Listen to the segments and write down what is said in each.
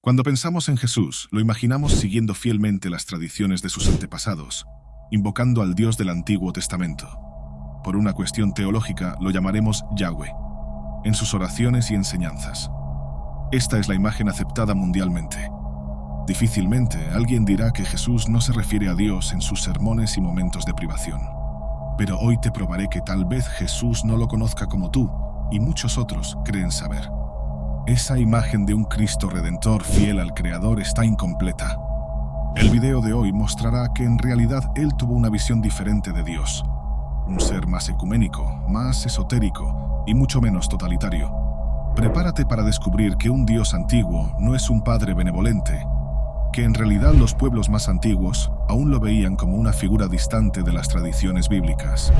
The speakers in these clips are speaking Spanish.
Cuando pensamos en Jesús, lo imaginamos siguiendo fielmente las tradiciones de sus antepasados, invocando al Dios del Antiguo Testamento. Por una cuestión teológica, lo llamaremos Yahweh, en sus oraciones y enseñanzas. Esta es la imagen aceptada mundialmente. Difícilmente alguien dirá que Jesús no se refiere a Dios en sus sermones y momentos de privación. Pero hoy te probaré que tal vez Jesús no lo conozca como tú y muchos otros creen saber. Esa imagen de un Cristo Redentor fiel al Creador está incompleta. El video de hoy mostrará que en realidad Él tuvo una visión diferente de Dios. Un ser más ecuménico, más esotérico y mucho menos totalitario. Prepárate para descubrir que un Dios antiguo no es un Padre benevolente, que en realidad los pueblos más antiguos aún lo veían como una figura distante de las tradiciones bíblicas.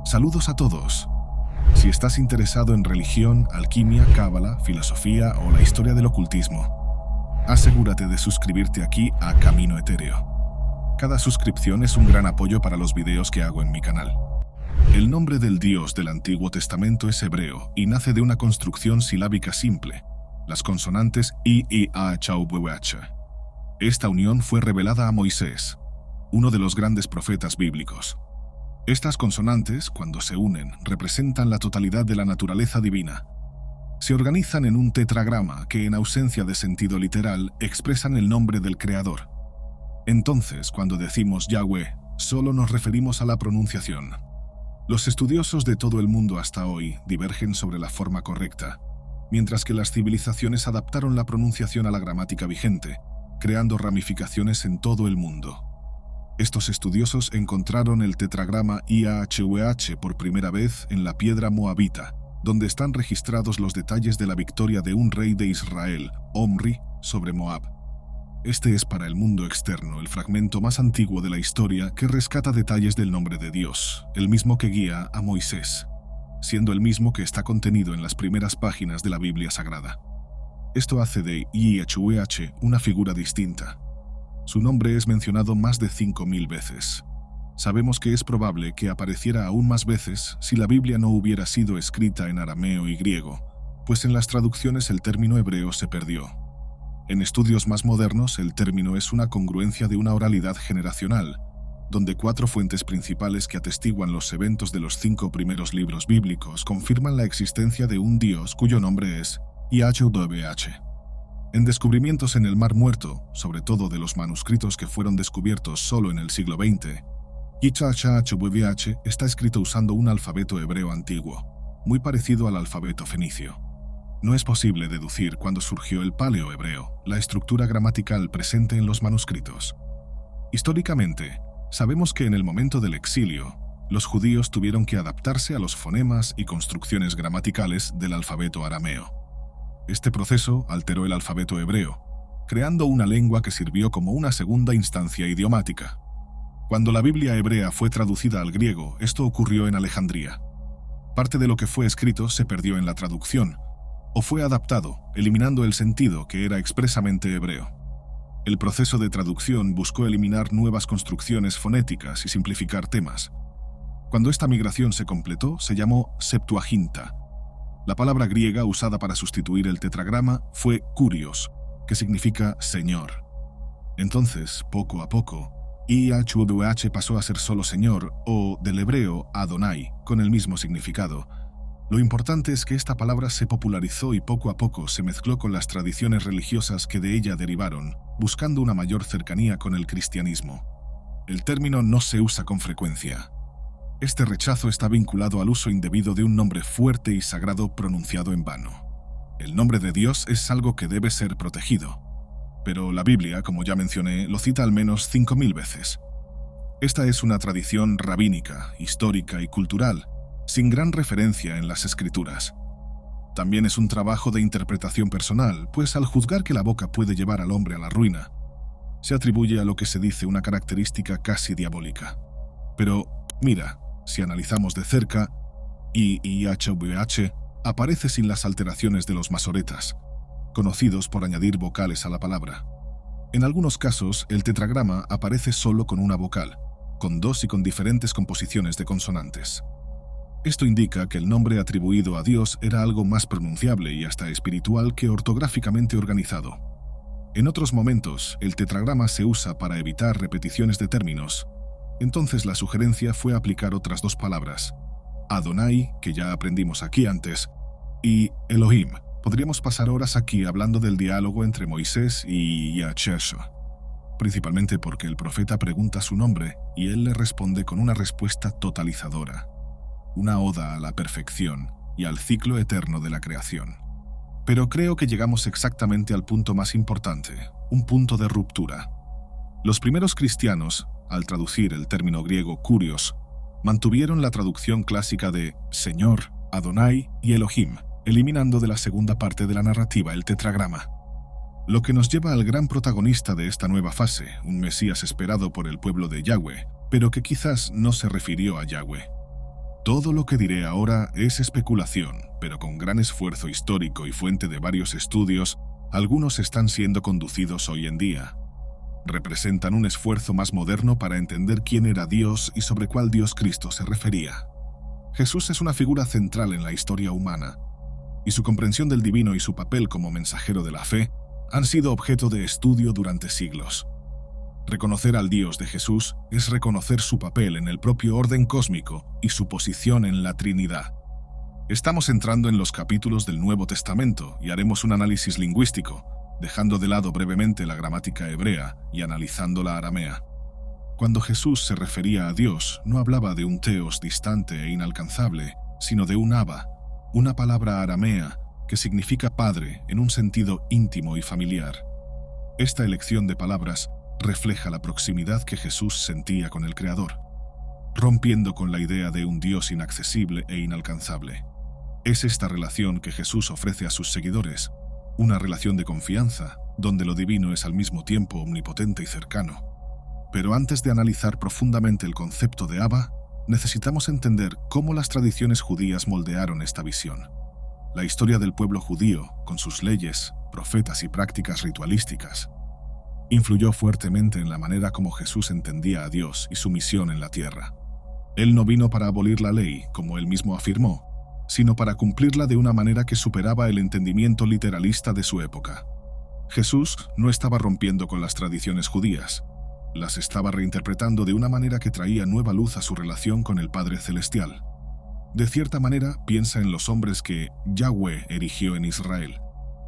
Saludos a todos. Si estás interesado en religión, alquimia, cábala, filosofía o la historia del ocultismo, asegúrate de suscribirte aquí a Camino Etéreo. Cada suscripción es un gran apoyo para los videos que hago en mi canal. El nombre del Dios del Antiguo Testamento es hebreo y nace de una construcción silábica simple, las consonantes I, I, A, Ch, W, H. Esta unión fue revelada a Moisés, uno de los grandes profetas bíblicos. Estas consonantes, cuando se unen, representan la totalidad de la naturaleza divina. Se organizan en un tetragrama que, en ausencia de sentido literal, expresan el nombre del Creador. Entonces, cuando decimos Yahweh, solo nos referimos a la pronunciación. Los estudiosos de todo el mundo hasta hoy divergen sobre la forma correcta, mientras que las civilizaciones adaptaron la pronunciación a la gramática vigente, creando ramificaciones en todo el mundo. Estos estudiosos encontraron el tetragrama IAHWH por primera vez en la piedra moabita, donde están registrados los detalles de la victoria de un rey de Israel, Omri, sobre Moab. Este es para el mundo externo el fragmento más antiguo de la historia que rescata detalles del nombre de Dios, el mismo que guía a Moisés, siendo el mismo que está contenido en las primeras páginas de la Biblia Sagrada. Esto hace de IAHWH una figura distinta. Su nombre es mencionado más de 5000 veces. Sabemos que es probable que apareciera aún más veces si la Biblia no hubiera sido escrita en arameo y griego, pues en las traducciones el término hebreo se perdió. En estudios más modernos, el término es una congruencia de una oralidad generacional, donde 4 fuentes principales que atestiguan los eventos de los 5 primeros libros bíblicos confirman la existencia de un Dios cuyo nombre es IAHWH. En descubrimientos en el Mar Muerto, sobre todo de los manuscritos que fueron descubiertos solo en el siglo XX, IAHWH está escrito usando un alfabeto hebreo antiguo, muy parecido al alfabeto fenicio. No es posible deducir cuándo surgió el paleo-hebreo, la estructura gramatical presente en los manuscritos. Históricamente, sabemos que en el momento del exilio, los judíos tuvieron que adaptarse a los fonemas y construcciones gramaticales del alfabeto arameo. Este proceso alteró el alfabeto hebreo, creando una lengua que sirvió como una segunda instancia idiomática. Cuando la Biblia hebrea fue traducida al griego, esto ocurrió en Alejandría. Parte de lo que fue escrito se perdió en la traducción, o fue adaptado, eliminando el sentido que era expresamente hebreo. El proceso de traducción buscó eliminar nuevas construcciones fonéticas y simplificar temas. Cuando esta migración se completó, se llamó Septuaginta. La palabra griega usada para sustituir el tetragrama fue kurios, que significa Señor. Entonces, poco a poco, IAHWH pasó a ser solo Señor o, del hebreo, Adonai, con el mismo significado. Lo importante es que esta palabra se popularizó y poco a poco se mezcló con las tradiciones religiosas que de ella derivaron, buscando una mayor cercanía con el cristianismo. El término no se usa con frecuencia. Este rechazo está vinculado al uso indebido de un nombre fuerte y sagrado pronunciado en vano. El nombre de Dios es algo que debe ser protegido, pero la Biblia, como ya mencioné, lo cita al menos 5000 veces. Esta es una tradición rabínica, histórica y cultural, sin gran referencia en las Escrituras. También es un trabajo de interpretación personal, pues al juzgar que la boca puede llevar al hombre a la ruina, se atribuye a lo que se dice una característica casi diabólica. Pero, mira, si analizamos de cerca, IAHWH aparece sin las alteraciones de los masoretas, conocidos por añadir vocales a la palabra. En algunos casos, el tetragrama aparece solo con una vocal, con 2 y con diferentes composiciones de consonantes. Esto indica que el nombre atribuido a Dios era algo más pronunciable y hasta espiritual que ortográficamente organizado. En otros momentos, el tetragrama se usa para evitar repeticiones de términos. Entonces la sugerencia fue aplicar otras dos palabras, Adonai, que ya aprendimos aquí antes, y Elohim. Podríamos pasar horas aquí hablando del diálogo entre Moisés y Yahshua, principalmente porque el profeta pregunta su nombre y él le responde con una respuesta totalizadora, una oda a la perfección y al ciclo eterno de la creación. Pero creo que llegamos exactamente al punto más importante, un punto de ruptura. Los primeros cristianos, al traducir el término griego kurios, mantuvieron la traducción clásica de Señor, Adonai y Elohim, eliminando de la segunda parte de la narrativa el tetragrama. Lo que nos lleva al gran protagonista de esta nueva fase, un Mesías esperado por el pueblo de Yahweh, pero que quizás no se refirió a Yahweh. Todo lo que diré ahora es especulación, pero con gran esfuerzo histórico y fuente de varios estudios, algunos están siendo conducidos hoy en día. Representan un esfuerzo más moderno para entender quién era Dios y sobre cuál Dios Cristo se refería. Jesús es una figura central en la historia humana, y su comprensión del divino y su papel como mensajero de la fe han sido objeto de estudio durante siglos. Reconocer al Dios de Jesús es reconocer su papel en el propio orden cósmico y su posición en la Trinidad. Estamos entrando en los capítulos del Nuevo Testamento y haremos un análisis lingüístico, dejando de lado brevemente la gramática hebrea y analizando la aramea. Cuando Jesús se refería a Dios, no hablaba de un teos distante e inalcanzable, sino de un Abba, una palabra aramea que significa padre en un sentido íntimo y familiar. Esta elección de palabras refleja la proximidad que Jesús sentía con el Creador, rompiendo con la idea de un Dios inaccesible e inalcanzable. Es esta relación que Jesús ofrece a sus seguidores, una relación de confianza, donde lo divino es al mismo tiempo omnipotente y cercano. Pero antes de analizar profundamente el concepto de Abba, necesitamos entender cómo las tradiciones judías moldearon esta visión. La historia del pueblo judío, con sus leyes, profetas y prácticas ritualísticas, influyó fuertemente en la manera como Jesús entendía a Dios y su misión en la tierra. Él no vino para abolir la ley, como él mismo afirmó, sino para cumplirla de una manera que superaba el entendimiento literalista de su época. Jesús no estaba rompiendo con las tradiciones judías, las estaba reinterpretando de una manera que traía nueva luz a su relación con el Padre Celestial. De cierta manera, piensa en los hombres que Yahweh erigió en Israel,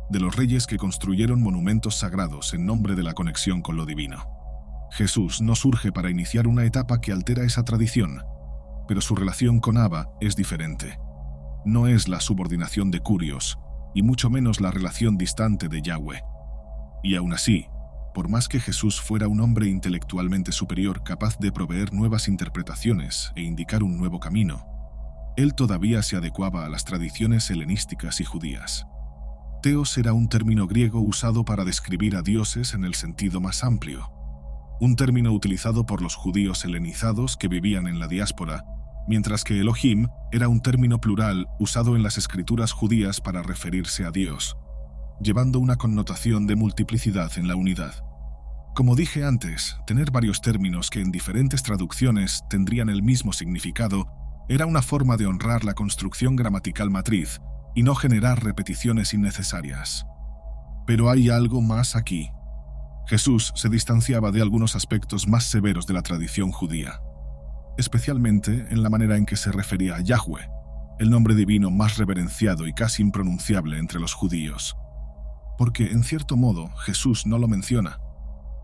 de los reyes que construyeron monumentos sagrados en nombre de la conexión con lo divino. Jesús no surge para iniciar una etapa que altera esa tradición, pero su relación con Abba es diferente. No es la subordinación de Kurios, y mucho menos la relación distante de Yahweh. Y aún así, por más que Jesús fuera un hombre intelectualmente superior capaz de proveer nuevas interpretaciones e indicar un nuevo camino, él todavía se adecuaba a las tradiciones helenísticas y judías. Teos era un término griego usado para describir a dioses en el sentido más amplio, un término utilizado por los judíos helenizados que vivían en la diáspora, mientras que Elohim era un término plural usado en las escrituras judías para referirse a Dios, llevando una connotación de multiplicidad en la unidad. Como dije antes, tener varios términos que en diferentes traducciones tendrían el mismo significado era una forma de honrar la construcción gramatical matriz y no generar repeticiones innecesarias. Pero hay algo más aquí. Jesús se distanciaba de algunos aspectos más severos de la tradición judía, especialmente en la manera en que se refería a Yahweh, el nombre divino más reverenciado y casi impronunciable entre los judíos. Porque, en cierto modo, Jesús no lo menciona.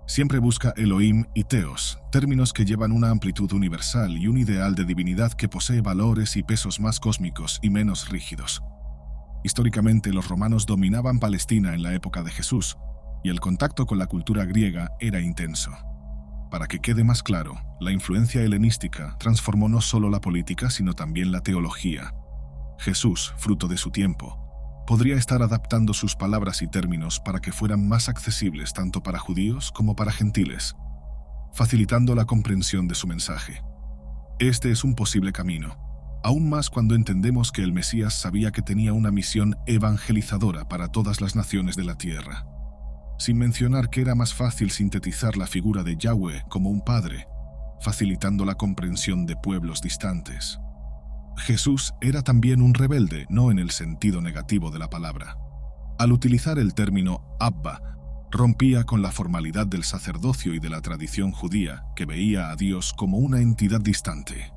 Siempre busca Elohim y Teos, términos que llevan una amplitud universal y un ideal de divinidad que posee valores y pesos más cósmicos y menos rígidos. Históricamente, los romanos dominaban Palestina en la época de Jesús, y el contacto con la cultura griega era intenso. Para que quede más claro, la influencia helenística transformó no solo la política, sino también la teología. Jesús, fruto de su tiempo, podría estar adaptando sus palabras y términos para que fueran más accesibles tanto para judíos como para gentiles, facilitando la comprensión de su mensaje. Este es un posible camino, aún más cuando entendemos que el Mesías sabía que tenía una misión evangelizadora para todas las naciones de la tierra. Sin mencionar que era más fácil sintetizar la figura de Yahweh como un padre, facilitando la comprensión de pueblos distantes. Jesús era también un rebelde, no en el sentido negativo de la palabra. Al utilizar el término Abba, rompía con la formalidad del sacerdocio y de la tradición judía, que veía a Dios como una entidad distante.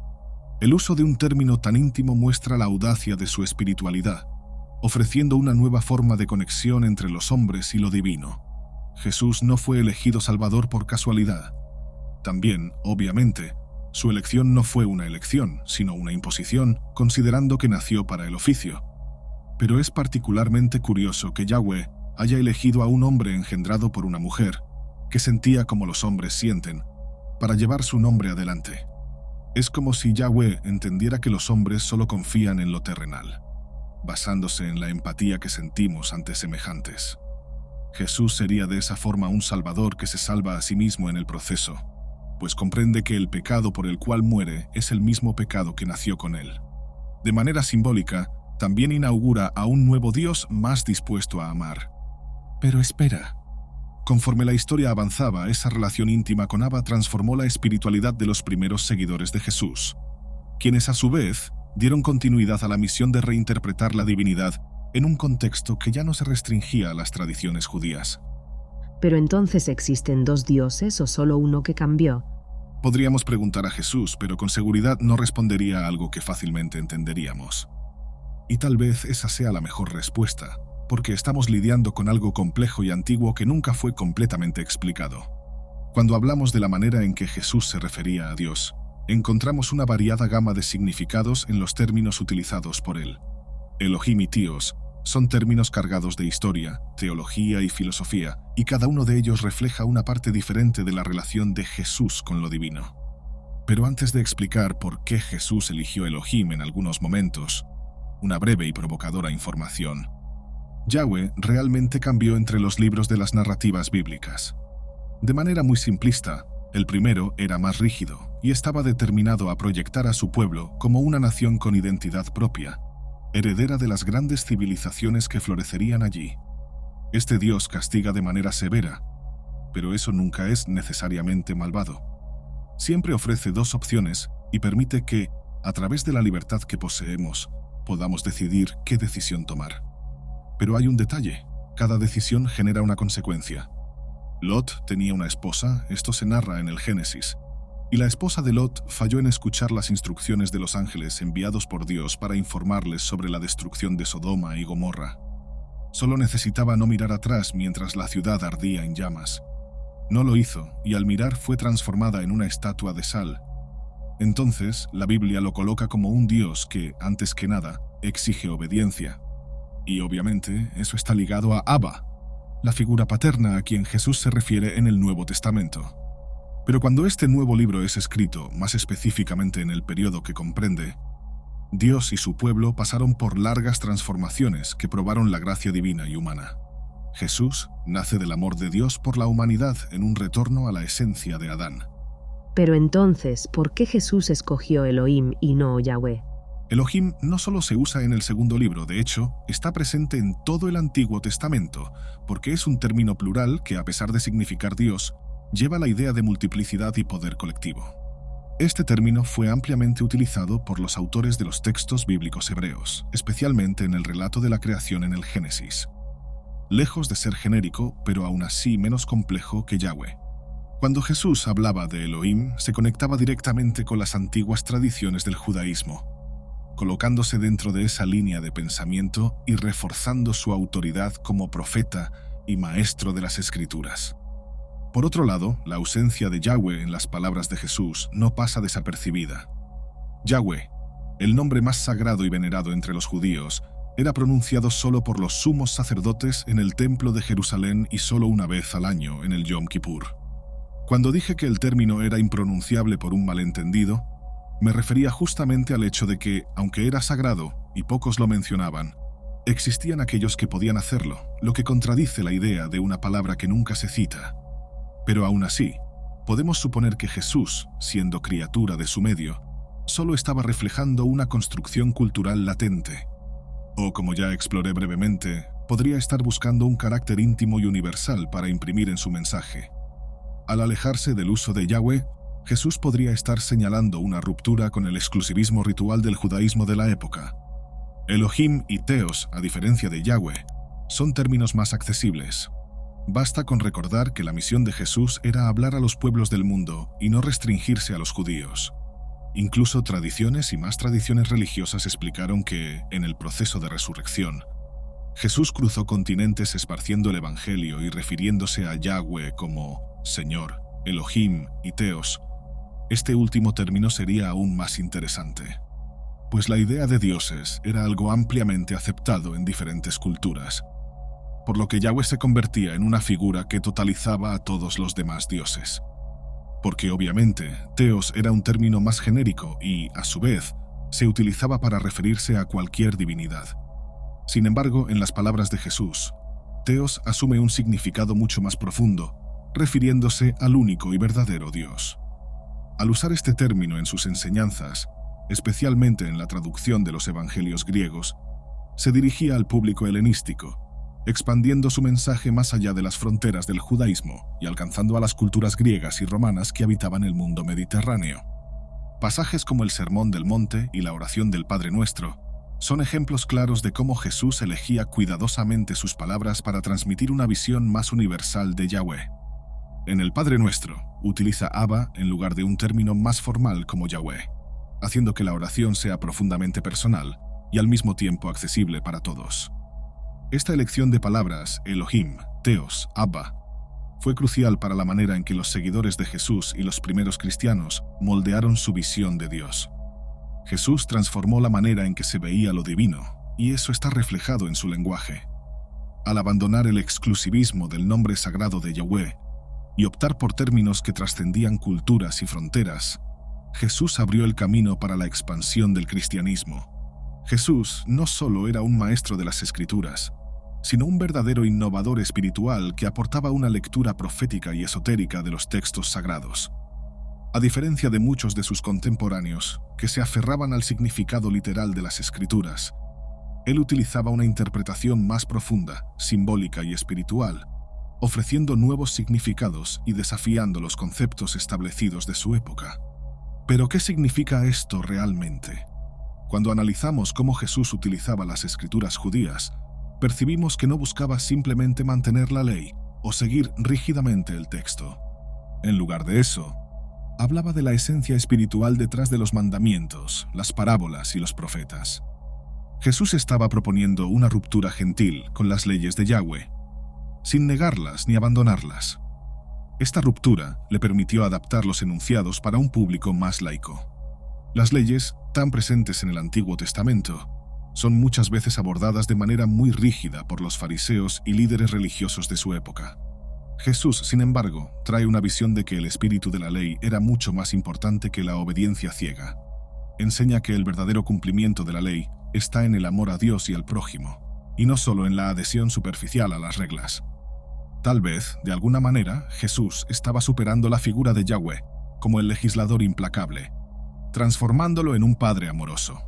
El uso de un término tan íntimo muestra la audacia de su espiritualidad, ofreciendo una nueva forma de conexión entre los hombres y lo divino. Jesús no fue elegido Salvador por casualidad. También, obviamente, su elección no fue una elección, sino una imposición, considerando que nació para el oficio. Pero es particularmente curioso que Yahweh haya elegido a un hombre engendrado por una mujer, que sentía como los hombres sienten, para llevar su nombre adelante. Es como si Yahweh entendiera que los hombres solo confían en lo terrenal, basándose en la empatía que sentimos ante semejantes. Jesús sería de esa forma un salvador que se salva a sí mismo en el proceso, pues comprende que el pecado por el cual muere es el mismo pecado que nació con él. De manera simbólica, también inaugura a un nuevo Dios más dispuesto a amar. Pero espera. Conforme la historia avanzaba, esa relación íntima con Abba transformó la espiritualidad de los primeros seguidores de Jesús, quienes a su vez dieron continuidad a la misión de reinterpretar la divinidad en un contexto que ya no se restringía a las tradiciones judías. ¿Pero entonces existen dos dioses o solo uno que cambió? Podríamos preguntar a Jesús, pero con seguridad no respondería a algo que fácilmente entenderíamos. Y tal vez esa sea la mejor respuesta, porque estamos lidiando con algo complejo y antiguo que nunca fue completamente explicado. Cuando hablamos de la manera en que Jesús se refería a Dios, encontramos una variada gama de significados en los términos utilizados por él. Elohim y Tíos son términos cargados de historia, teología y filosofía, y cada uno de ellos refleja una parte diferente de la relación de Jesús con lo divino. Pero antes de explicar por qué Jesús eligió Elohim en algunos momentos, una breve y provocadora información. Yahweh realmente cambió entre los libros de las narrativas bíblicas. De manera muy simplista, el primero era más rígido y estaba determinado a proyectar a su pueblo como una nación con identidad propia, heredera de las grandes civilizaciones que florecerían allí. Este Dios castiga de manera severa, pero eso nunca es necesariamente malvado. Siempre ofrece dos opciones y permite que, a través de la libertad que poseemos, podamos decidir qué decisión tomar. Pero hay un detalle: cada decisión genera una consecuencia. Lot tenía una esposa, esto se narra en el Génesis, y la esposa de Lot falló en escuchar las instrucciones de los ángeles enviados por Dios para informarles sobre la destrucción de Sodoma y Gomorra. Solo necesitaba no mirar atrás mientras la ciudad ardía en llamas. No lo hizo, y al mirar fue transformada en una estatua de sal. Entonces, la Biblia lo coloca como un Dios que, antes que nada, exige obediencia. Y obviamente, eso está ligado a Abba, la figura paterna a quien Jesús se refiere en el Nuevo Testamento. Pero cuando este nuevo libro es escrito, más específicamente en el periodo que comprende, Dios y su pueblo pasaron por largas transformaciones que probaron la gracia divina y humana. Jesús nace del amor de Dios por la humanidad en un retorno a la esencia de Adán. Pero entonces, ¿por qué Jesús escogió Elohim y no Yahweh? Elohim no solo se usa en el segundo libro, de hecho, está presente en todo el Antiguo Testamento, porque es un término plural que, a pesar de significar Dios, lleva la idea de multiplicidad y poder colectivo. Este término fue ampliamente utilizado por los autores de los textos bíblicos hebreos, especialmente en el relato de la creación en el Génesis. Lejos de ser genérico, pero aún así menos complejo que Yahweh. Cuando Jesús hablaba de Elohim, se conectaba directamente con las antiguas tradiciones del judaísmo, colocándose dentro de esa línea de pensamiento y reforzando su autoridad como profeta y maestro de las Escrituras. Por otro lado, la ausencia de Yahweh en las palabras de Jesús no pasa desapercibida. Yahweh, el nombre más sagrado y venerado entre los judíos, era pronunciado solo por los sumos sacerdotes en el Templo de Jerusalén y solo una vez al año en el Yom Kippur. Cuando dije que el término era impronunciable por un malentendido, me refería justamente al hecho de que, aunque era sagrado y pocos lo mencionaban, existían aquellos que podían hacerlo, lo que contradice la idea de una palabra que nunca se cita. Pero aún así, podemos suponer que Jesús, siendo criatura de su medio, solo estaba reflejando una construcción cultural latente. O, como ya exploré brevemente, podría estar buscando un carácter íntimo y universal para imprimir en su mensaje. Al alejarse del uso de Yahweh, Jesús podría estar señalando una ruptura con el exclusivismo ritual del judaísmo de la época. Elohim y Teos, a diferencia de Yahweh, son términos más accesibles. Basta con recordar que la misión de Jesús era hablar a los pueblos del mundo y no restringirse a los judíos. Incluso tradiciones y más tradiciones religiosas explicaron que, en el proceso de resurrección, Jesús cruzó continentes esparciendo el Evangelio y refiriéndose a Yahweh como Señor, Elohim y Teos. Este último término sería aún más interesante, pues la idea de dioses era algo ampliamente aceptado en diferentes culturas, por lo que Yahweh se convertía en una figura que totalizaba a todos los demás dioses. Porque obviamente, Teos era un término más genérico y, a su vez, se utilizaba para referirse a cualquier divinidad. Sin embargo, en las palabras de Jesús, Teos asume un significado mucho más profundo, refiriéndose al único y verdadero Dios. Al usar este término en sus enseñanzas, especialmente en la traducción de los evangelios griegos, se dirigía al público helenístico, expandiendo su mensaje más allá de las fronteras del judaísmo y alcanzando a las culturas griegas y romanas que habitaban el mundo mediterráneo. Pasajes como el Sermón del Monte y la oración del Padre Nuestro son ejemplos claros de cómo Jesús elegía cuidadosamente sus palabras para transmitir una visión más universal de Yahweh. En el Padre Nuestro, utiliza Abba en lugar de un término más formal como Yahweh, haciendo que la oración sea profundamente personal y al mismo tiempo accesible para todos. Esta elección de palabras, Elohim, Teos, Abba, fue crucial para la manera en que los seguidores de Jesús y los primeros cristianos moldearon su visión de Dios. Jesús transformó la manera en que se veía lo divino, y eso está reflejado en su lenguaje. Al abandonar el exclusivismo del nombre sagrado de Yahweh y optar por términos que trascendían culturas y fronteras, Jesús abrió el camino para la expansión del cristianismo. Jesús no solo era un maestro de las Escrituras, sino un verdadero innovador espiritual que aportaba una lectura profética y esotérica de los textos sagrados. A diferencia de muchos de sus contemporáneos, que se aferraban al significado literal de las Escrituras, él utilizaba una interpretación más profunda, simbólica y espiritual, ofreciendo nuevos significados y desafiando los conceptos establecidos de su época. ¿Pero qué significa esto realmente? Cuando analizamos cómo Jesús utilizaba las Escrituras judías, percibimos que no buscaba simplemente mantener la ley o seguir rígidamente el texto. En lugar de eso, hablaba de la esencia espiritual detrás de los mandamientos, las parábolas y los profetas. Jesús estaba proponiendo una ruptura gentil con las leyes de Yahweh, sin negarlas ni abandonarlas. Esta ruptura le permitió adaptar los enunciados para un público más laico. Las leyes, tan presentes en el Antiguo Testamento, son muchas veces abordadas de manera muy rígida por los fariseos y líderes religiosos de su época. Jesús, sin embargo, trae una visión de que el espíritu de la ley era mucho más importante que la obediencia ciega. Enseña que el verdadero cumplimiento de la ley está en el amor a Dios y al prójimo, y no solo en la adhesión superficial a las reglas. Tal vez, de alguna manera, Jesús estaba superando la figura de Yahweh como el legislador implacable, transformándolo en un padre amoroso.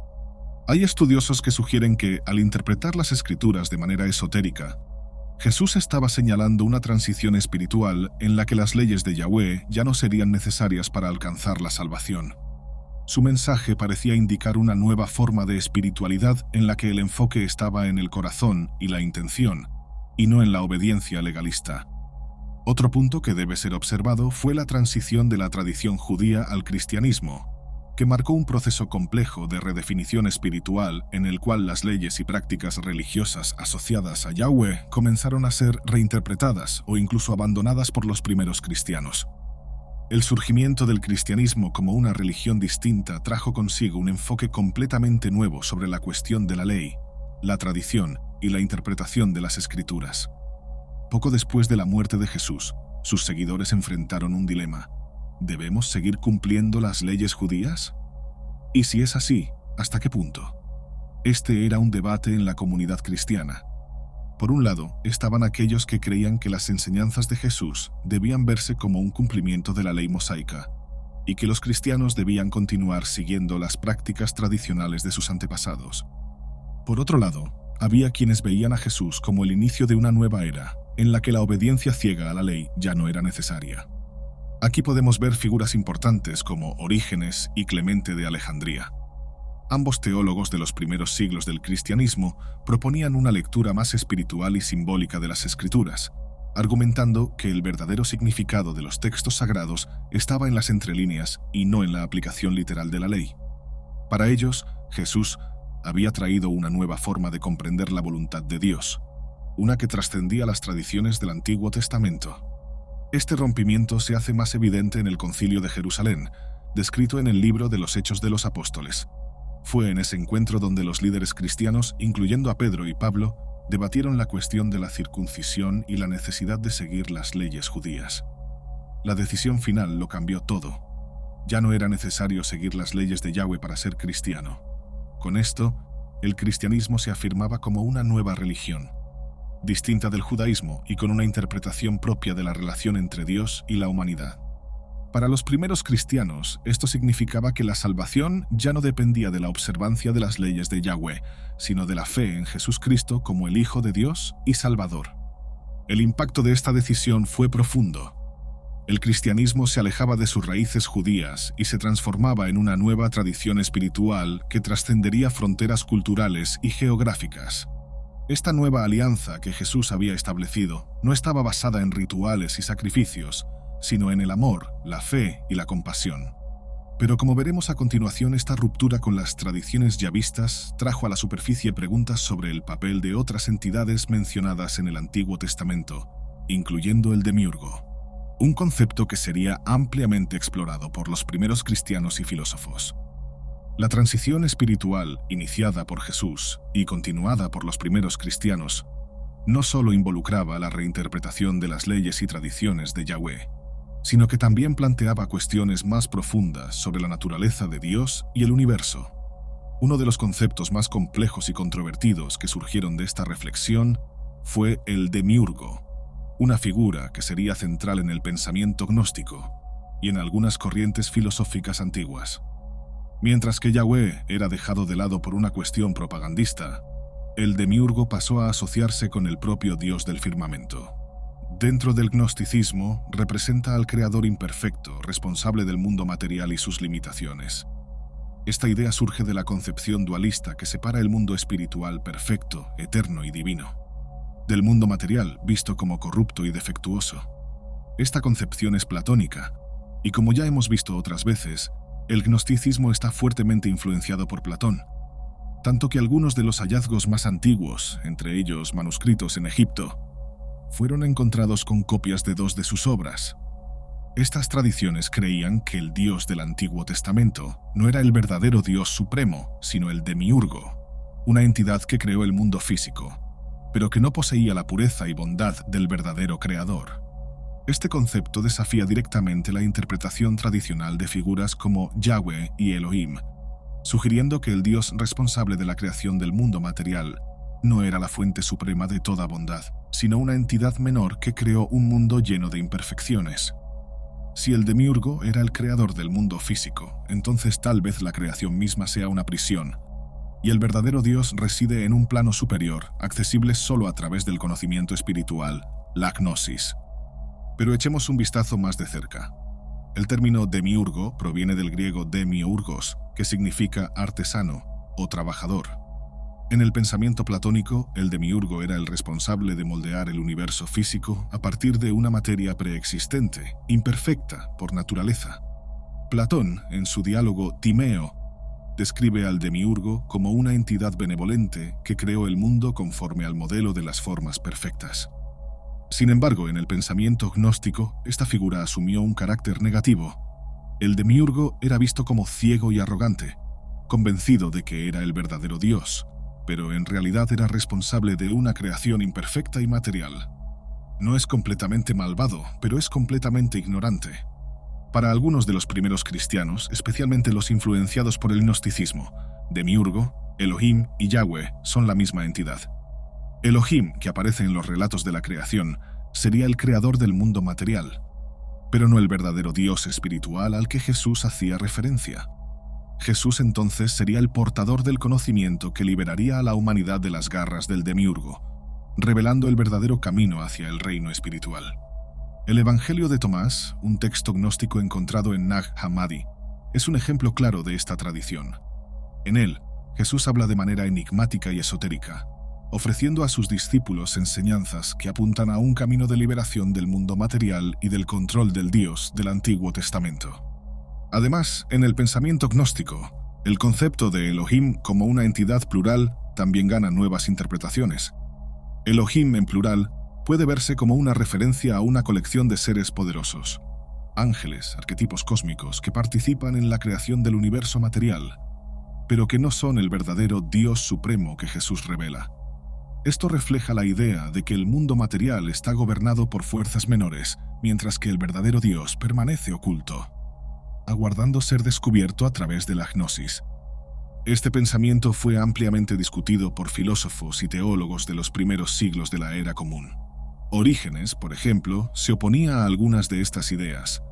Hay estudiosos que sugieren que, al interpretar las Escrituras de manera esotérica, Jesús estaba señalando una transición espiritual en la que las leyes de Yahweh ya no serían necesarias para alcanzar la salvación. Su mensaje parecía indicar una nueva forma de espiritualidad en la que el enfoque estaba en el corazón y la intención, y no en la obediencia legalista. Otro punto que debe ser observado fue la transición de la tradición judía al cristianismo, que marcó un proceso complejo de redefinición espiritual en el cual las leyes y prácticas religiosas asociadas a Yahweh comenzaron a ser reinterpretadas o incluso abandonadas por los primeros cristianos. El surgimiento del cristianismo como una religión distinta trajo consigo un enfoque completamente nuevo sobre la cuestión de la ley, la tradición y la interpretación de las Escrituras. Poco después de la muerte de Jesús, sus seguidores enfrentaron un dilema. ¿Debemos seguir cumpliendo las leyes judías? Y si es así, ¿hasta qué punto? Este era un debate en la comunidad cristiana. Por un lado, estaban aquellos que creían que las enseñanzas de Jesús debían verse como un cumplimiento de la ley mosaica, y que los cristianos debían continuar siguiendo las prácticas tradicionales de sus antepasados. Por otro lado, había quienes veían a Jesús como el inicio de una nueva era, en la que la obediencia ciega a la ley ya no era necesaria. Aquí podemos ver figuras importantes como Orígenes y Clemente de Alejandría. Ambos teólogos de los primeros siglos del cristianismo proponían una lectura más espiritual y simbólica de las Escrituras, argumentando que el verdadero significado de los textos sagrados estaba en las entrelíneas y no en la aplicación literal de la ley. Para ellos, Jesús había traído una nueva forma de comprender la voluntad de Dios, una que trascendía las tradiciones del Antiguo Testamento. Este rompimiento se hace más evidente en el Concilio de Jerusalén, descrito en el libro de los Hechos de los Apóstoles. Fue en ese encuentro donde los líderes cristianos, incluyendo a Pedro y Pablo, debatieron la cuestión de la circuncisión y la necesidad de seguir las leyes judías. La decisión final lo cambió todo. Ya no era necesario seguir las leyes de Yahweh para ser cristiano. Con esto, el cristianismo se afirmaba como una nueva religión, distinta del judaísmo y con una interpretación propia de la relación entre Dios y la humanidad. Para los primeros cristianos, esto significaba que la salvación ya no dependía de la observancia de las leyes de Yahweh, sino de la fe en Jesucristo como el Hijo de Dios y Salvador. El impacto de esta decisión fue profundo. El cristianismo se alejaba de sus raíces judías y se transformaba en una nueva tradición espiritual que trascendería fronteras culturales y geográficas. Esta nueva alianza que Jesús había establecido no estaba basada en rituales y sacrificios, sino en el amor, la fe y la compasión. Pero como veremos a continuación, esta ruptura con las tradiciones yavistas trajo a la superficie preguntas sobre el papel de otras entidades mencionadas en el Antiguo Testamento, incluyendo el demiurgo, un concepto que sería ampliamente explorado por los primeros cristianos y filósofos. La transición espiritual iniciada por Jesús y continuada por los primeros cristianos no solo involucraba la reinterpretación de las leyes y tradiciones de Yahweh, sino que también planteaba cuestiones más profundas sobre la naturaleza de Dios y el universo. Uno de los conceptos más complejos y controvertidos que surgieron de esta reflexión fue el demiurgo, una figura que sería central en el pensamiento gnóstico y en algunas corrientes filosóficas antiguas. Mientras que Yahweh era dejado de lado por una cuestión propagandista, el demiurgo pasó a asociarse con el propio Dios del firmamento. Dentro del gnosticismo, representa al creador imperfecto, responsable del mundo material y sus limitaciones. Esta idea surge de la concepción dualista que separa el mundo espiritual perfecto, eterno y divino, del mundo material visto como corrupto y defectuoso. Esta concepción es platónica, y como ya hemos visto otras veces, el gnosticismo está fuertemente influenciado por Platón, tanto que algunos de los hallazgos más antiguos, entre ellos manuscritos en Egipto, fueron encontrados con copias de dos de sus obras. Estas tradiciones creían que el Dios del Antiguo Testamento no era el verdadero Dios supremo, sino el demiurgo, una entidad que creó el mundo físico, pero que no poseía la pureza y bondad del verdadero creador. Este concepto desafía directamente la interpretación tradicional de figuras como Yahweh y Elohim, sugiriendo que el Dios responsable de la creación del mundo material no era la fuente suprema de toda bondad, sino una entidad menor que creó un mundo lleno de imperfecciones. Si el demiurgo era el creador del mundo físico, entonces tal vez la creación misma sea una prisión, y el verdadero Dios reside en un plano superior, accesible solo a través del conocimiento espiritual, la gnosis. Pero echemos un vistazo más de cerca. El término demiurgo proviene del griego demiurgos, que significa artesano o trabajador. En el pensamiento platónico, el demiurgo era el responsable de moldear el universo físico a partir de una materia preexistente, imperfecta por naturaleza. Platón, en su diálogo Timeo, describe al demiurgo como una entidad benevolente que creó el mundo conforme al modelo de las formas perfectas. Sin embargo, en el pensamiento gnóstico, esta figura asumió un carácter negativo. El demiurgo era visto como ciego y arrogante, convencido de que era el verdadero Dios, pero en realidad era responsable de una creación imperfecta y material. No es completamente malvado, pero es completamente ignorante. Para algunos de los primeros cristianos, especialmente los influenciados por el gnosticismo, demiurgo, Elohim y Yahweh son la misma entidad. Elohim, que aparece en los relatos de la creación, sería el creador del mundo material, pero no el verdadero Dios espiritual al que Jesús hacía referencia. Jesús entonces sería el portador del conocimiento que liberaría a la humanidad de las garras del demiurgo, revelando el verdadero camino hacia el reino espiritual. El Evangelio de Tomás, un texto gnóstico encontrado en Nag Hammadi, es un ejemplo claro de esta tradición. En él, Jesús habla de manera enigmática y esotérica, ofreciendo a sus discípulos enseñanzas que apuntan a un camino de liberación del mundo material y del control del Dios del Antiguo Testamento. Además, en el pensamiento gnóstico, el concepto de Elohim como una entidad plural también gana nuevas interpretaciones. Elohim en plural puede verse como una referencia a una colección de seres poderosos, ángeles, arquetipos cósmicos que participan en la creación del universo material, pero que no son el verdadero Dios supremo que Jesús revela. Esto refleja la idea de que el mundo material está gobernado por fuerzas menores, mientras que el verdadero Dios permanece oculto, aguardando ser descubierto a través de la gnosis. Este pensamiento fue ampliamente discutido por filósofos y teólogos de los primeros siglos de la era común. Orígenes, por ejemplo, se oponía a algunas de estas ideas,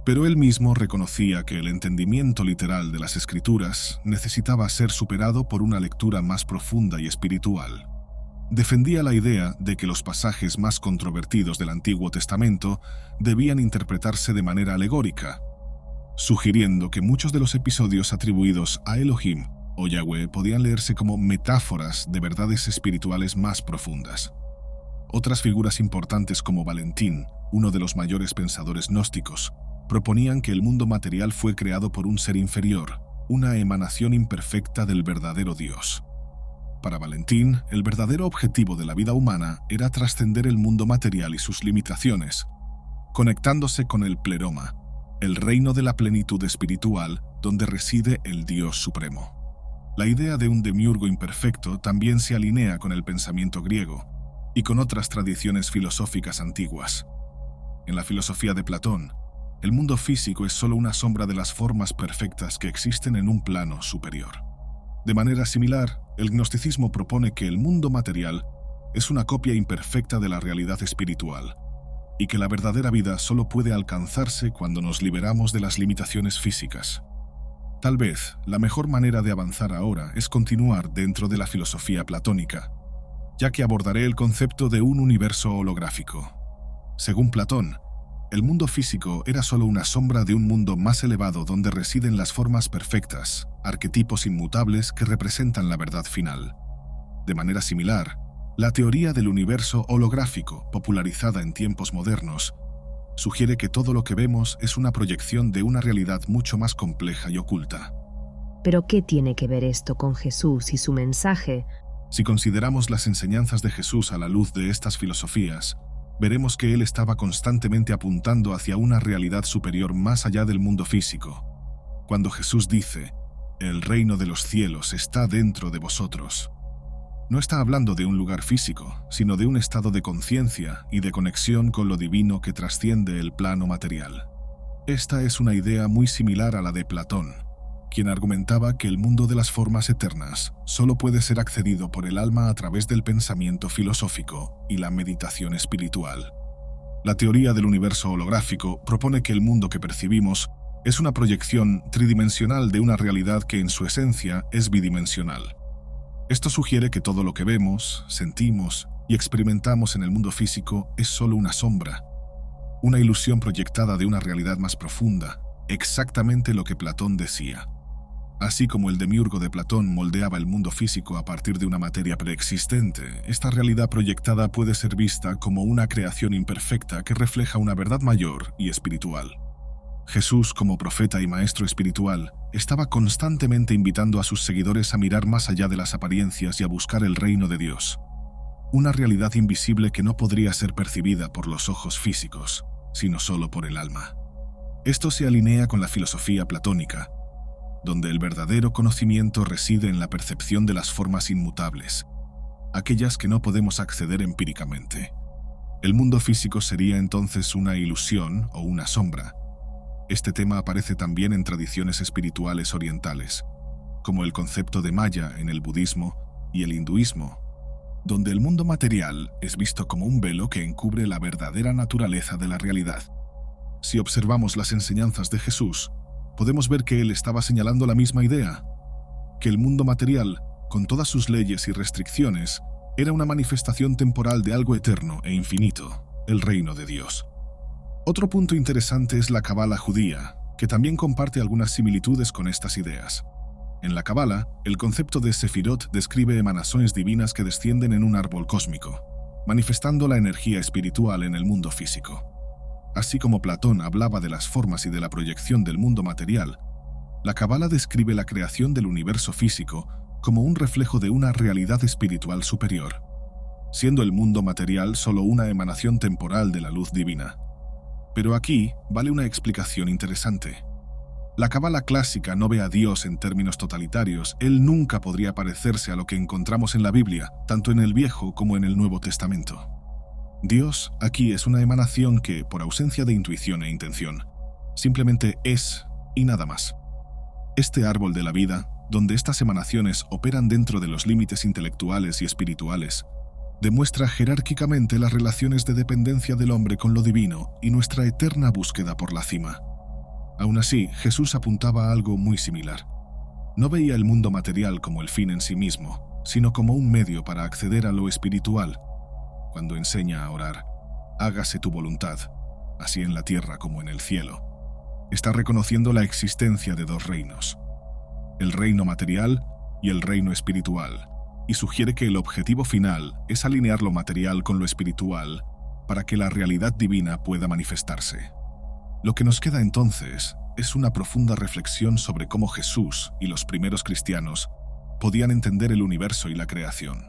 pero él mismo reconocía que el entendimiento literal de las Escrituras necesitaba ser superado por una lectura más profunda y espiritual. Defendía la idea de que los pasajes más controvertidos del Antiguo Testamento debían interpretarse de manera alegórica, sugiriendo que muchos de los episodios atribuidos a Elohim o Yahweh podían leerse como metáforas de verdades espirituales más profundas. Otras figuras importantes como Valentín, uno de los mayores pensadores gnósticos, proponían que el mundo material fue creado por un ser inferior, una emanación imperfecta del verdadero Dios. Para Valentín, el verdadero objetivo de la vida humana era trascender el mundo material y sus limitaciones, conectándose con el pleroma, el reino de la plenitud espiritual donde reside el Dios supremo. La idea de un demiurgo imperfecto también se alinea con el pensamiento griego y con otras tradiciones filosóficas antiguas. En la filosofía de Platón, el mundo físico es solo una sombra de las formas perfectas que existen en un plano superior. De manera similar, el gnosticismo propone que el mundo material es una copia imperfecta de la realidad espiritual y que la verdadera vida solo puede alcanzarse cuando nos liberamos de las limitaciones físicas. Tal vez la mejor manera de avanzar ahora es continuar dentro de la filosofía platónica, ya que abordaré el concepto de un universo holográfico. Según Platón, el mundo físico era solo una sombra de un mundo más elevado donde residen las formas perfectas, arquetipos inmutables que representan la verdad final. De manera similar, la teoría del universo holográfico, popularizada en tiempos modernos, sugiere que todo lo que vemos es una proyección de una realidad mucho más compleja y oculta. ¿Pero qué tiene que ver esto con Jesús y su mensaje? Si consideramos las enseñanzas de Jesús a la luz de estas filosofías, veremos que él estaba constantemente apuntando hacia una realidad superior más allá del mundo físico. Cuando Jesús dice, «El reino de los cielos está dentro de vosotros», no está hablando de un lugar físico, sino de un estado de conciencia y de conexión con lo divino que trasciende el plano material. Esta es una idea muy similar a la de Platón, quien argumentaba que el mundo de las formas eternas solo puede ser accedido por el alma a través del pensamiento filosófico y la meditación espiritual. La teoría del universo holográfico propone que el mundo que percibimos es una proyección tridimensional de una realidad que en su esencia es bidimensional. Esto sugiere que todo lo que vemos, sentimos y experimentamos en el mundo físico es solo una sombra, una ilusión proyectada de una realidad más profunda, exactamente lo que Platón decía. Así como el demiurgo de Platón moldeaba el mundo físico a partir de una materia preexistente, esta realidad proyectada puede ser vista como una creación imperfecta que refleja una verdad mayor y espiritual. Jesús, como profeta y maestro espiritual, estaba constantemente invitando a sus seguidores a mirar más allá de las apariencias y a buscar el reino de Dios, una realidad invisible que no podría ser percibida por los ojos físicos, sino solo por el alma. Esto se alinea con la filosofía platónica, donde el verdadero conocimiento reside en la percepción de las formas inmutables, aquellas que no podemos acceder empíricamente. El mundo físico sería entonces una ilusión o una sombra. Este tema aparece también en tradiciones espirituales orientales, como el concepto de Maya en el budismo y el hinduismo, donde el mundo material es visto como un velo que encubre la verdadera naturaleza de la realidad. Si observamos las enseñanzas de Jesús, podemos ver que él estaba señalando la misma idea, que el mundo material, con todas sus leyes y restricciones, era una manifestación temporal de algo eterno e infinito, el reino de Dios. Otro punto interesante es la Cábala judía, que también comparte algunas similitudes con estas ideas. En la Cábala, el concepto de Sefirot describe emanaciones divinas que descienden en un árbol cósmico, manifestando la energía espiritual en el mundo físico. Así como Platón hablaba de las formas y de la proyección del mundo material, la Cábala describe la creación del universo físico como un reflejo de una realidad espiritual superior, siendo el mundo material solo una emanación temporal de la luz divina. Pero aquí vale una explicación interesante. La Cábala clásica no ve a Dios en términos totalitarios. Él nunca podría parecerse a lo que encontramos en la Biblia, tanto en el Viejo como en el Nuevo Testamento. Dios aquí es una emanación que, por ausencia de intuición e intención, simplemente es y nada más. Este árbol de la vida, donde estas emanaciones operan dentro de los límites intelectuales y espirituales, demuestra jerárquicamente las relaciones de dependencia del hombre con lo divino y nuestra eterna búsqueda por la cima. Aún así, Jesús apuntaba a algo muy similar. No veía el mundo material como el fin en sí mismo, sino como un medio para acceder a lo espiritual. Cuando enseña a orar, hágase tu voluntad, así en la tierra como en el cielo, está reconociendo la existencia de dos reinos, el reino material y el reino espiritual, y sugiere que el objetivo final es alinear lo material con lo espiritual para que la realidad divina pueda manifestarse. Lo que nos queda entonces es una profunda reflexión sobre cómo Jesús y los primeros cristianos podían entender el universo y la creación.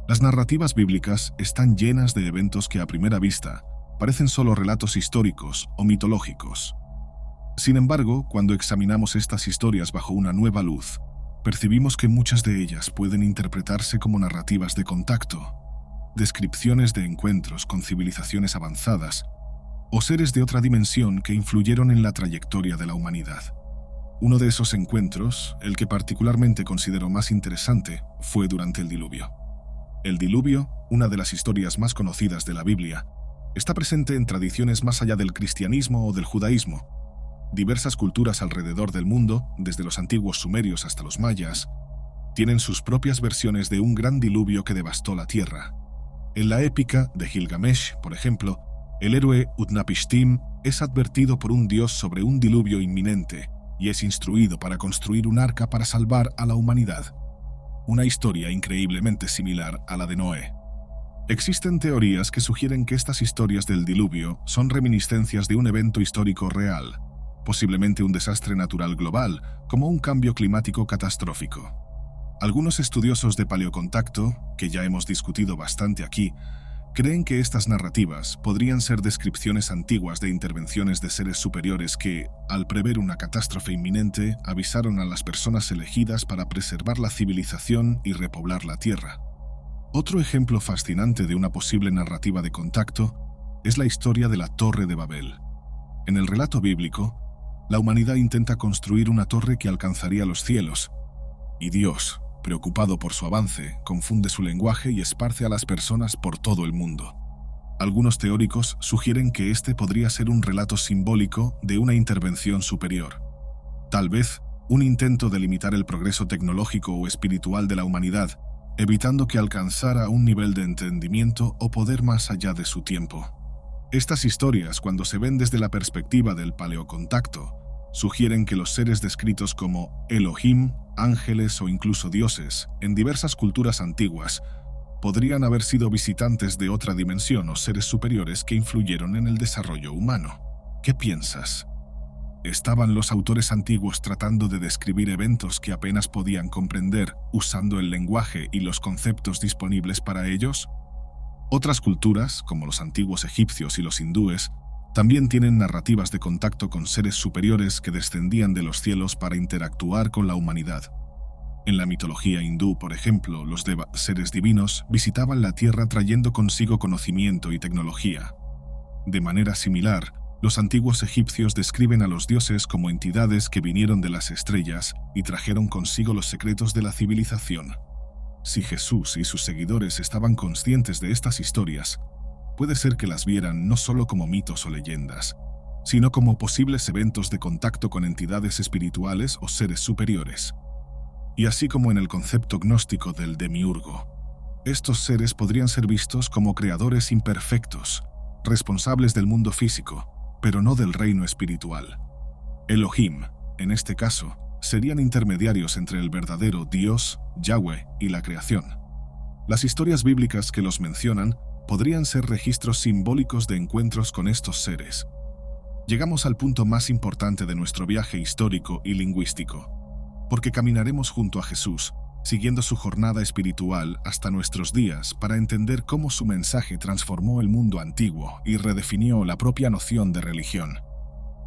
Las narrativas bíblicas están llenas de eventos que a primera vista parecen solo relatos históricos o mitológicos. Sin embargo, cuando examinamos estas historias bajo una nueva luz, percibimos que muchas de ellas pueden interpretarse como narrativas de contacto, descripciones de encuentros con civilizaciones avanzadas o seres de otra dimensión que influyeron en la trayectoria de la humanidad. Uno de esos encuentros, el que particularmente considero más interesante, fue durante el diluvio. El diluvio, una de las historias más conocidas de la Biblia, está presente en tradiciones más allá del cristianismo o del judaísmo. Diversas culturas alrededor del mundo, desde los antiguos sumerios hasta los mayas, tienen sus propias versiones de un gran diluvio que devastó la tierra. En la épica de Gilgamesh, por ejemplo, el héroe Utnapishtim es advertido por un dios sobre un diluvio inminente y es instruido para construir un arca para salvar a la humanidad. Una historia increíblemente similar a la de Noé. Existen teorías que sugieren que estas historias del diluvio son reminiscencias de un evento histórico real, posiblemente un desastre natural global, como un cambio climático catastrófico. Algunos estudiosos de paleocontacto, que ya hemos discutido bastante aquí, creen que estas narrativas podrían ser descripciones antiguas de intervenciones de seres superiores que, al prever una catástrofe inminente, avisaron a las personas elegidas para preservar la civilización y repoblar la Tierra. Otro ejemplo fascinante de una posible narrativa de contacto es la historia de la Torre de Babel. En el relato bíblico, la humanidad intenta construir una torre que alcanzaría los cielos, y Dios, preocupado por su avance, confunde su lenguaje y esparce a las personas por todo el mundo. Algunos teóricos sugieren que este podría ser un relato simbólico de una intervención superior. Tal vez un intento de limitar el progreso tecnológico o espiritual de la humanidad, evitando que alcanzara un nivel de entendimiento o poder más allá de su tiempo. Estas historias, cuando se ven desde la perspectiva del paleocontacto, sugieren que los seres descritos como Elohim, ángeles o incluso dioses, en diversas culturas antiguas, podrían haber sido visitantes de otra dimensión o seres superiores que influyeron en el desarrollo humano. ¿Qué piensas? ¿Estaban los autores antiguos tratando de describir eventos que apenas podían comprender usando el lenguaje y los conceptos disponibles para ellos? Otras culturas, como los antiguos egipcios y los hindúes, también tienen narrativas de contacto con seres superiores que descendían de los cielos para interactuar con la humanidad. En la mitología hindú, por ejemplo, los seres divinos visitaban la Tierra trayendo consigo conocimiento y tecnología. De manera similar, los antiguos egipcios describen a los dioses como entidades que vinieron de las estrellas y trajeron consigo los secretos de la civilización. Si Jesús y sus seguidores estaban conscientes de estas historias, puede ser que las vieran no solo como mitos o leyendas, sino como posibles eventos de contacto con entidades espirituales o seres superiores. Y así como en el concepto gnóstico del demiurgo, estos seres podrían ser vistos como creadores imperfectos, responsables del mundo físico, pero no del reino espiritual. Elohim, en este caso, serían intermediarios entre el verdadero Dios, Yahweh, y la creación. Las historias bíblicas que los mencionan podrían ser registros simbólicos de encuentros con estos seres. Llegamos al punto más importante de nuestro viaje histórico y lingüístico, porque caminaremos junto a Jesús, siguiendo su jornada espiritual hasta nuestros días para entender cómo su mensaje transformó el mundo antiguo y redefinió la propia noción de religión.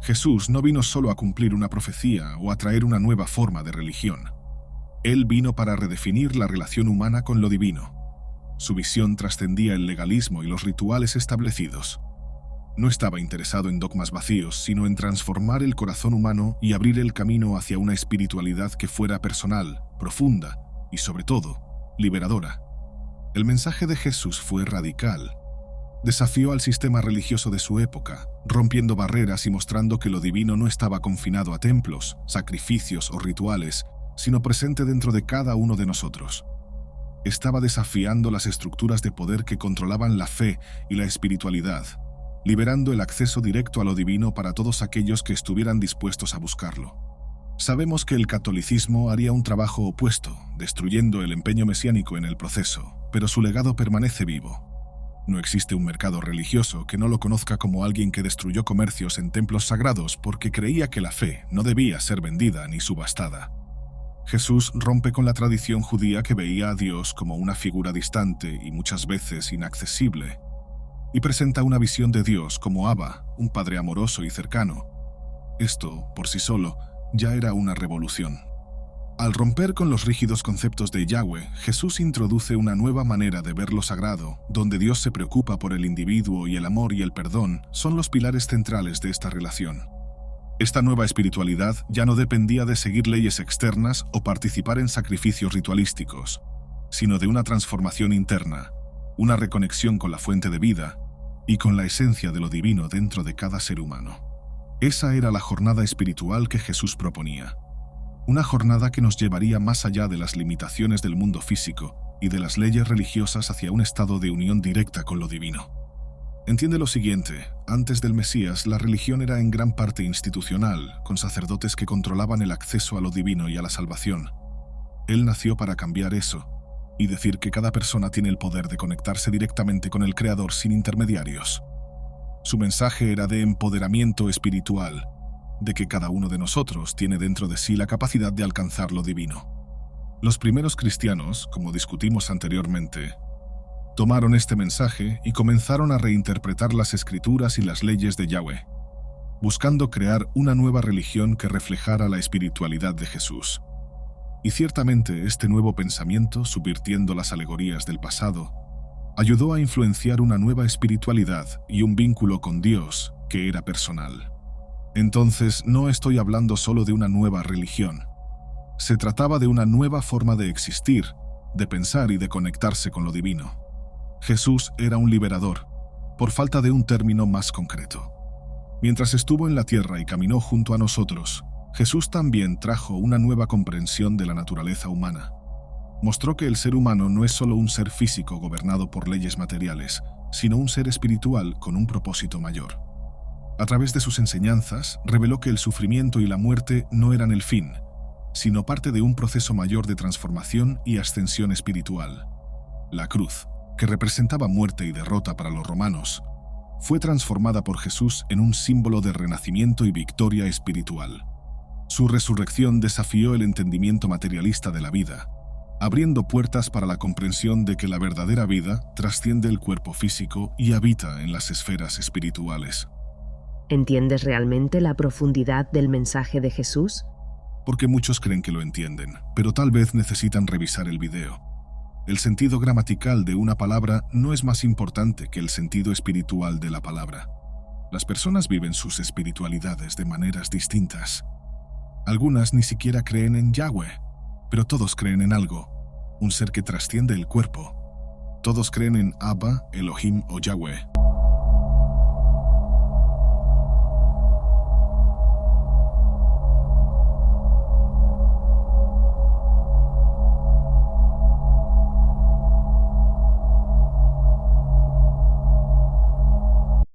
Jesús no vino solo a cumplir una profecía o a traer una nueva forma de religión. Él vino para redefinir la relación humana con lo divino. Su visión trascendía el legalismo y los rituales establecidos. No estaba interesado en dogmas vacíos, sino en transformar el corazón humano y abrir el camino hacia una espiritualidad que fuera personal, profunda y, sobre todo, liberadora. El mensaje de Jesús fue radical. Desafió al sistema religioso de su época, rompiendo barreras y mostrando que lo divino no estaba confinado a templos, sacrificios o rituales, sino presente dentro de cada uno de nosotros. Estaba desafiando las estructuras de poder que controlaban la fe y la espiritualidad, liberando el acceso directo a lo divino para todos aquellos que estuvieran dispuestos a buscarlo. Sabemos que el catolicismo haría un trabajo opuesto, destruyendo el empeño mesiánico en el proceso, pero su legado permanece vivo. No existe un mercado religioso que no lo conozca como alguien que destruyó comercios en templos sagrados porque creía que la fe no debía ser vendida ni subastada. Jesús rompe con la tradición judía que veía a Dios como una figura distante y muchas veces inaccesible, y presenta una visión de Dios como Abba, un padre amoroso y cercano. Esto, por sí solo, ya era una revolución. Al romper con los rígidos conceptos de Yahweh, Jesús introduce una nueva manera de ver lo sagrado, donde Dios se preocupa por el individuo y el amor y el perdón son los pilares centrales de esta relación. Esta nueva espiritualidad ya no dependía de seguir leyes externas o participar en sacrificios ritualísticos, sino de una transformación interna, una reconexión con la fuente de vida y con la esencia de lo divino dentro de cada ser humano. Esa era la jornada espiritual que Jesús proponía. Una jornada que nos llevaría más allá de las limitaciones del mundo físico y de las leyes religiosas hacia un estado de unión directa con lo divino. Entiende lo siguiente: antes del Mesías, la religión era en gran parte institucional, con sacerdotes que controlaban el acceso a lo divino y a la salvación. Él nació para cambiar eso y decir que cada persona tiene el poder de conectarse directamente con el Creador sin intermediarios. Su mensaje era de empoderamiento espiritual, de que cada uno de nosotros tiene dentro de sí la capacidad de alcanzar lo divino. Los primeros cristianos, como discutimos anteriormente, tomaron este mensaje y comenzaron a reinterpretar las escrituras y las leyes de Yahweh, buscando crear una nueva religión que reflejara la espiritualidad de Jesús. Y ciertamente este nuevo pensamiento, subvirtiendo las alegorías del pasado, ayudó a influenciar una nueva espiritualidad y un vínculo con Dios que era personal. Entonces, no estoy hablando solo de una nueva religión. Se trataba de una nueva forma de existir, de pensar y de conectarse con lo divino. Jesús era un liberador, por falta de un término más concreto. Mientras estuvo en la tierra y caminó junto a nosotros, Jesús también trajo una nueva comprensión de la naturaleza humana. Mostró que el ser humano no es solo un ser físico gobernado por leyes materiales, sino un ser espiritual con un propósito mayor. A través de sus enseñanzas, reveló que el sufrimiento y la muerte no eran el fin, sino parte de un proceso mayor de transformación y ascensión espiritual. La cruz, que representaba muerte y derrota para los romanos, fue transformada por Jesús en un símbolo de renacimiento y victoria espiritual. Su resurrección desafió el entendimiento materialista de la vida, abriendo puertas para la comprensión de que la verdadera vida trasciende el cuerpo físico y habita en las esferas espirituales. ¿Entiendes realmente la profundidad del mensaje de Jesús? Porque muchos creen que lo entienden, pero tal vez necesitan revisar el video. El sentido gramatical de una palabra no es más importante que el sentido espiritual de la palabra. Las personas viven sus espiritualidades de maneras distintas. Algunas ni siquiera creen en Yahweh, pero todos creen en algo, un ser que trasciende el cuerpo. Todos creen en Abba, Elohim o Yahweh.